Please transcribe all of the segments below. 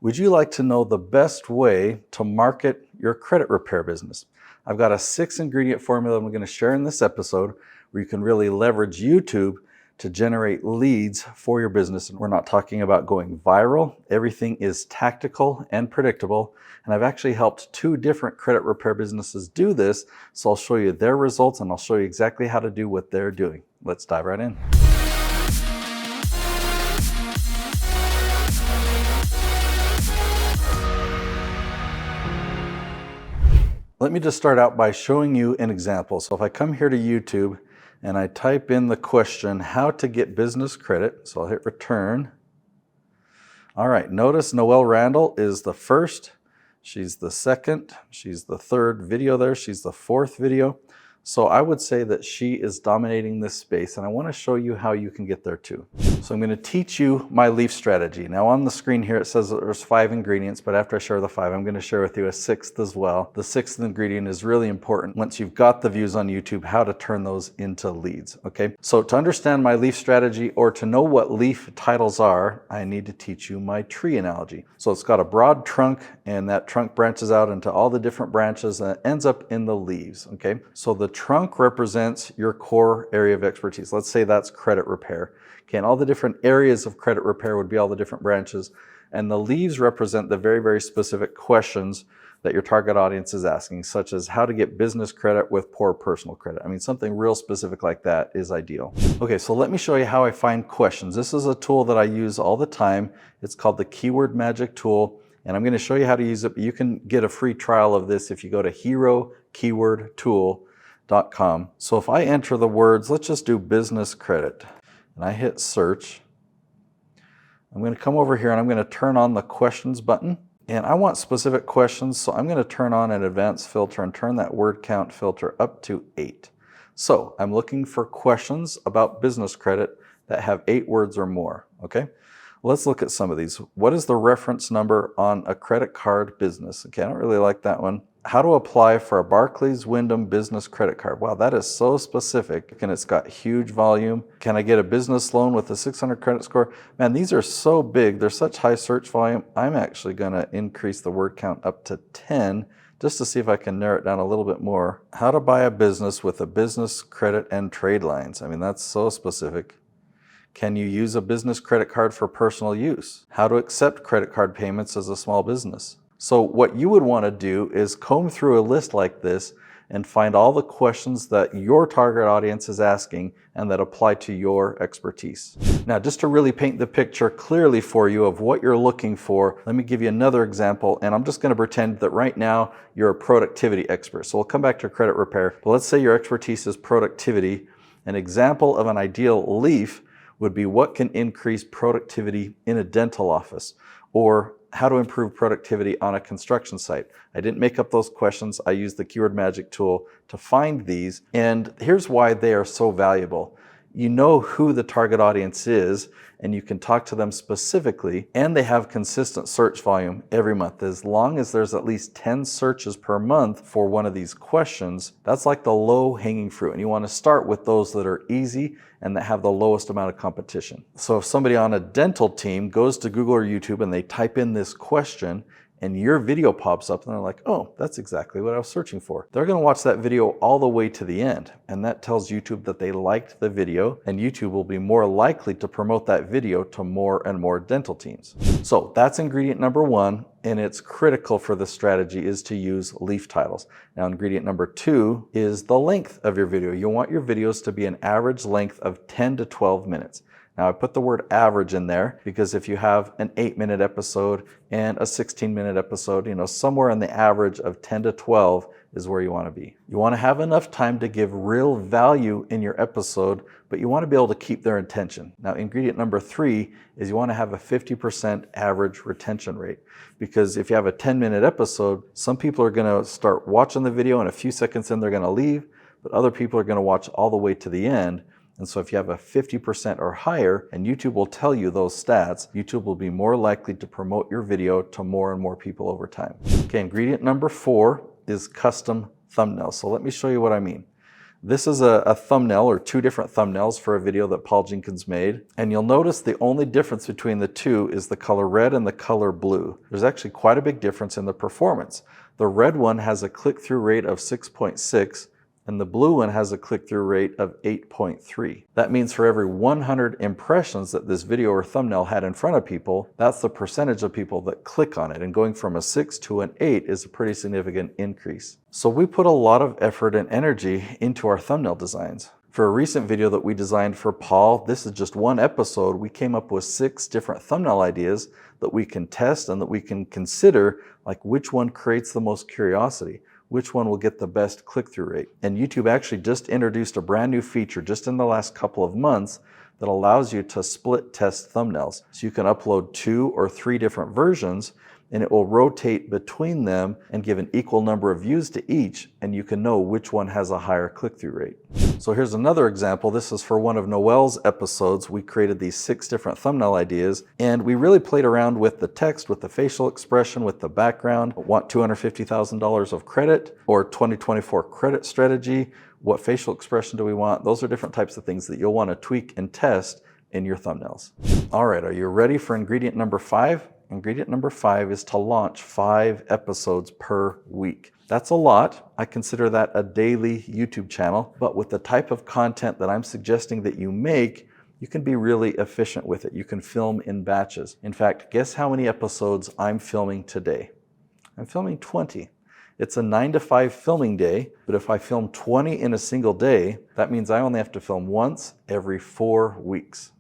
Would you like to know the best way to market your credit repair business? I've got a 6-ingredient formula I'm going to share in this episode where you can really leverage YouTube to generate leads for your business. And we're not talking about going viral. Everything is tactical and predictable. And I've actually helped 2 different credit repair businesses do this. So I'll show you their results and I'll show you exactly how to do what they're doing. Let's dive right in. Let me just start out by showing you an example. So if I come here to YouTube and I type in the question, how to get business credit, so I'll hit return. All right, notice Noelle Randall is the first, she's the second, she's the third video there, she's the 4th video. So I would say that she is dominating this space, and I want to show you how you can get there too. So I'm going to teach you my leaf strategy. Now on the screen here it says that there's 5 ingredients, but after I share the 5, I'm going to share with you a 6th as well. The 6th ingredient is really important once you've got the views on YouTube, how to turn those into leads. Okay, so to understand my leaf strategy or to know what leaf titles are, I need to teach you my tree analogy. So it's got a broad trunk, and that trunk branches out into all the different branches and it ends up in the leaves. Okay, so the trunk represents your core area of expertise. Let's say that's credit repair. Okay, and all the different areas of credit repair would be all the different branches. And the leaves represent the very, very specific questions that your target audience is asking, such as how to get business credit with poor personal credit. I mean, something real specific like that is ideal. Okay, so let me show you how I find questions. This is a tool that I use all the time. It's called the Keyword Magic Tool. And I'm going to show you how to use it. You can get a free trial of this if you go to herokeywordtool.com. So if I enter the words, let's just do business credit, and I hit search, I'm going to come over here and I'm going to turn on the questions button. And I want specific questions, so I'm going to turn on an advanced filter and turn that word count filter up to 8. So I'm looking for questions about business credit that have 8 words or more. Okay, let's look at some of these. What is the reference number on a credit card business? Okay, I don't really like that one. How to apply for a Barclays Wyndham business credit card. Wow, that is so specific, and it's got huge volume. Can I get a business loan with a 600 credit score? Man, these are so big. They're such high search volume. I'm actually going to increase the word count up to 10 just to see if I can narrow it down a little bit more. How to buy a business with a business credit and trade lines. I mean, that's so specific. Can you use a business credit card for personal use? How to accept credit card payments as a small business. So what you would want to do is comb through a list like this and find all the questions that your target audience is asking and that apply to your expertise. Now, just to really paint the picture clearly for you of what you're looking for, let me give you another example, and I'm just going to pretend that right now you're a productivity expert. So we'll come back to credit repair, but let's say your expertise is productivity. An example of an ideal leaf would be what can increase productivity in a dental office, or how to improve productivity on a construction site. I didn't make up those questions. I used the Keyword Magic Tool to find these. And here's why they are so valuable. You know who the target audience is, and you can talk to them specifically, and they have consistent search volume every month. As long as there's at least 10 searches per month for one of these questions, that's like the low-hanging fruit. And you want to start with those that are easy and that have the lowest amount of competition. So if somebody on a dental team goes to Google or YouTube and they type in this question, and your video pops up and they're like, oh, that's exactly what I was searching for. They're going to watch that video all the way to the end. And that tells YouTube that they liked the video, and YouTube will be more likely to promote that video to more and more dental teams. So that's ingredient number 1, and it's critical for this strategy is to use leaf titles. Now, ingredient number 2 is the length of your video. You want your videos to be an average length of 10 to 12 minutes. Now, I put the word average in there because if you have an 8-minute episode and a 16-minute episode, somewhere in the average of 10 to 12 is where you want to be. You want to have enough time to give real value in your episode, but you want to be able to keep their attention. Now, ingredient number 3 is you want to have a 50% average retention rate, because if you have a 10-minute episode, some people are going to start watching the video and a few seconds in they're going to leave, but other people are going to watch all the way to the end. And so if you have a 50% or higher, and YouTube will tell you those stats, YouTube will be more likely to promote your video to more and more people over time. Okay, ingredient number 4 is custom thumbnails. So let me show you what I mean. This is a thumbnail, or two different thumbnails for a video that Paul Jenkins made. And you'll notice the only difference between the two is the color red and the color blue. There's actually quite a big difference in the performance. The red one has a click-through rate of 6.6, and the blue one has a click-through rate of 8.3. That means for every 100 impressions that this video or thumbnail had in front of people, that's the percentage of people that click on it. And going from a 6 to an 8 is a pretty significant increase. So we put a lot of effort and energy into our thumbnail designs. For a recent video that we designed for Paul, this is just one episode, we came up with 6 different thumbnail ideas that we can test and that we can consider, like which one creates the most curiosity, which one will get the best click-through rate. And YouTube actually just introduced a brand new feature just in the last couple of months that allows you to split test thumbnails. So you can upload 2 or 3 different versions, and it will rotate between them and give an equal number of views to each, and you can know which one has a higher click-through rate. So here's another example. This is for one of Noelle's episodes. We created these 6 different thumbnail ideas, and we really played around with the text, with the facial expression, with the background. Want $250,000 of credit or 2024 credit strategy? What facial expression do we want? Those are different types of things that you'll want to tweak and test in your thumbnails. All right, are you ready for ingredient number 5? Ingredient number 5 is to launch 5 episodes per week. That's a lot. I consider that a daily YouTube channel, but with the type of content that I'm suggesting that you make, you can be really efficient with it. You can film in batches. In fact, guess how many episodes I'm filming today? I'm filming 20. It's a 9 to 5 filming day, but if I film 20 in a single day, that means I only have to film once every 4 weeks.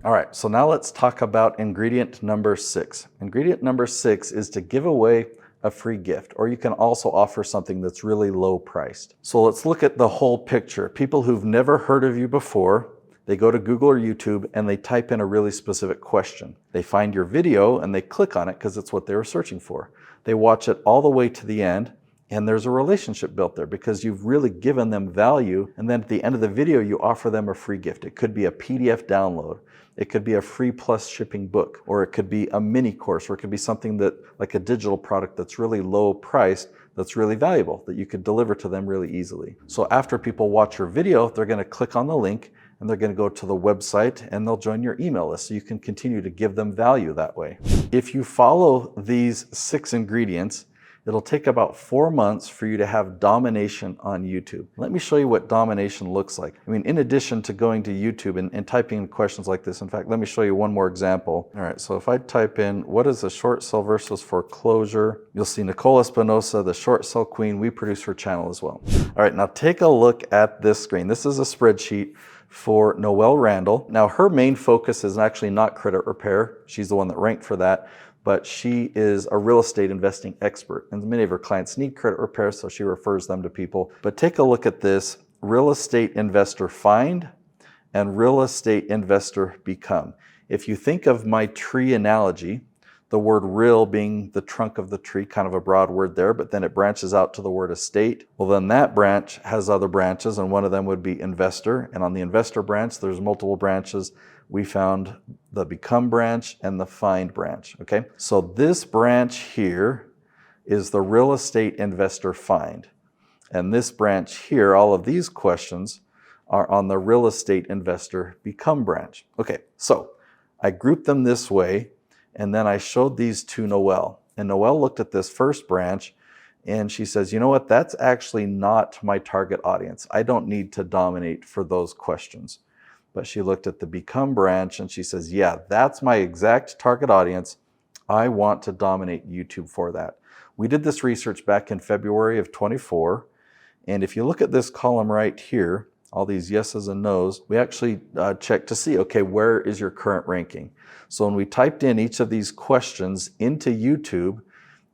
All right, so now let's talk about ingredient number 6. Ingredient number 6 is to give away a free gift, or you can also offer something that's really low priced. So let's look at the whole picture. People who've never heard of you before, they go to Google or YouTube and they type in a really specific question. They find your video and they click on it because it's what they were searching for. They watch it all the way to the end, and there's a relationship built there because you've really given them value. And then at the end of the video, you offer them a free gift. It could be a PDF download. It could be a free plus shipping book, or it could be a mini course, or it could be something that, like a digital product that's really low priced, that's really valuable, that you could deliver to them really easily. So after people watch your video, they're going to click on the link and they're going to go to the website and they'll join your email list, so you can continue to give them value that way. If you follow these 6 ingredients, it'll take about 4 months for you to have domination on YouTube. Let me show you what domination looks like. I mean, in addition to going to YouTube and typing in questions like this, in fact, let me show you one more example. All right, so if I type in, what is a short sale versus foreclosure? You'll see Nicole Espinosa, the short sale queen. We produce her channel as well. All right, now take a look at this screen. This is a spreadsheet for Noelle Randall. Now, her main focus is actually not credit repair. She's the one that ranked for that. But she is a real estate investing expert, and many of her clients need credit repair, so she refers them to people. But take a look at this: real estate investor find and real estate investor become. If you think of my tree analogy, the word real being the trunk of the tree, kind of a broad word there, but then it branches out to the word estate. Well, then that branch has other branches, and one of them would be investor. And on the investor branch, there's multiple branches. We found the become branch and the find branch, okay? So this branch here is the real estate investor find. And this branch here, all of these questions are on the real estate investor become branch. Okay, so I grouped them this way, and then I showed these to Noelle. And Noelle looked at this first branch and she says, you know what, that's actually not my target audience. I don't need to dominate for those questions. But she looked at the become branch and she says, yeah, that's my exact target audience. I want to dominate YouTube for that. We did this research back in February of 24. And if you look at this column right here, all these yeses and nos, we actually checked to see, okay, where is your current ranking? So when we typed in each of these questions into YouTube,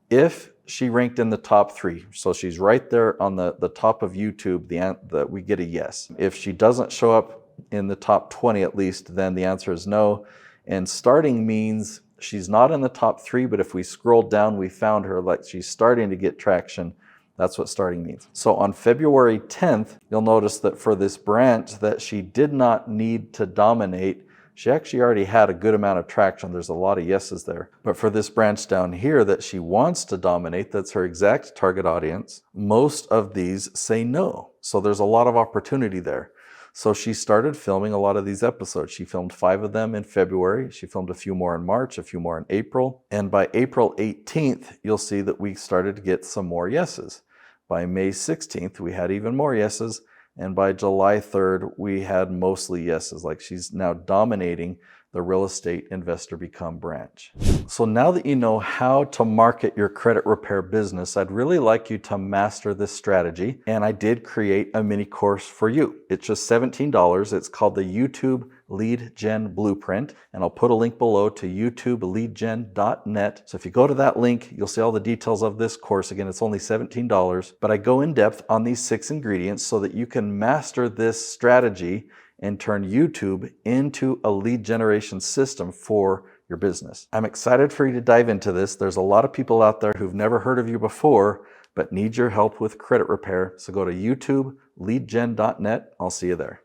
if she ranked in the top 3, so she's right there on the top of YouTube, we get a yes. If she doesn't show up in the top 20 at least, then the answer is no. And starting means she's not in the top 3, but if we scroll down, we found her, like she's starting to get traction. That's what starting means. So on February 10th, you'll notice that for this branch that she did not need to dominate, She actually already had a good amount of traction. There's a lot of yeses there. But for this branch down here that she wants to dominate, that's her exact target audience, most of these say no. So there's a lot of opportunity there. So she started filming a lot of these episodes. She filmed 5 of them in February. She filmed a few more in March, a few more in April. And by April 18th, you'll see that we started to get some more yeses. By May 16th, we had even more yeses. And by July 3rd, we had mostly yeses. Like, she's now dominating the real estate investor become branch. So now that you know how to market your credit repair business, I'd really like you to master this strategy. And I did create a mini course for you. It's just $17. It's called the YouTube Lead Gen Blueprint. And I'll put a link below to youtubeleadgen.net. So if you go to that link, you'll see all the details of this course. Again, it's only $17, but I go in depth on these 6 ingredients so that you can master this strategy and turn YouTube into a lead generation system for your business. I'm excited for you to dive into this. There's a lot of people out there who've never heard of you before, but need your help with credit repair. So go to youtubeleadgen.net. I'll see you there.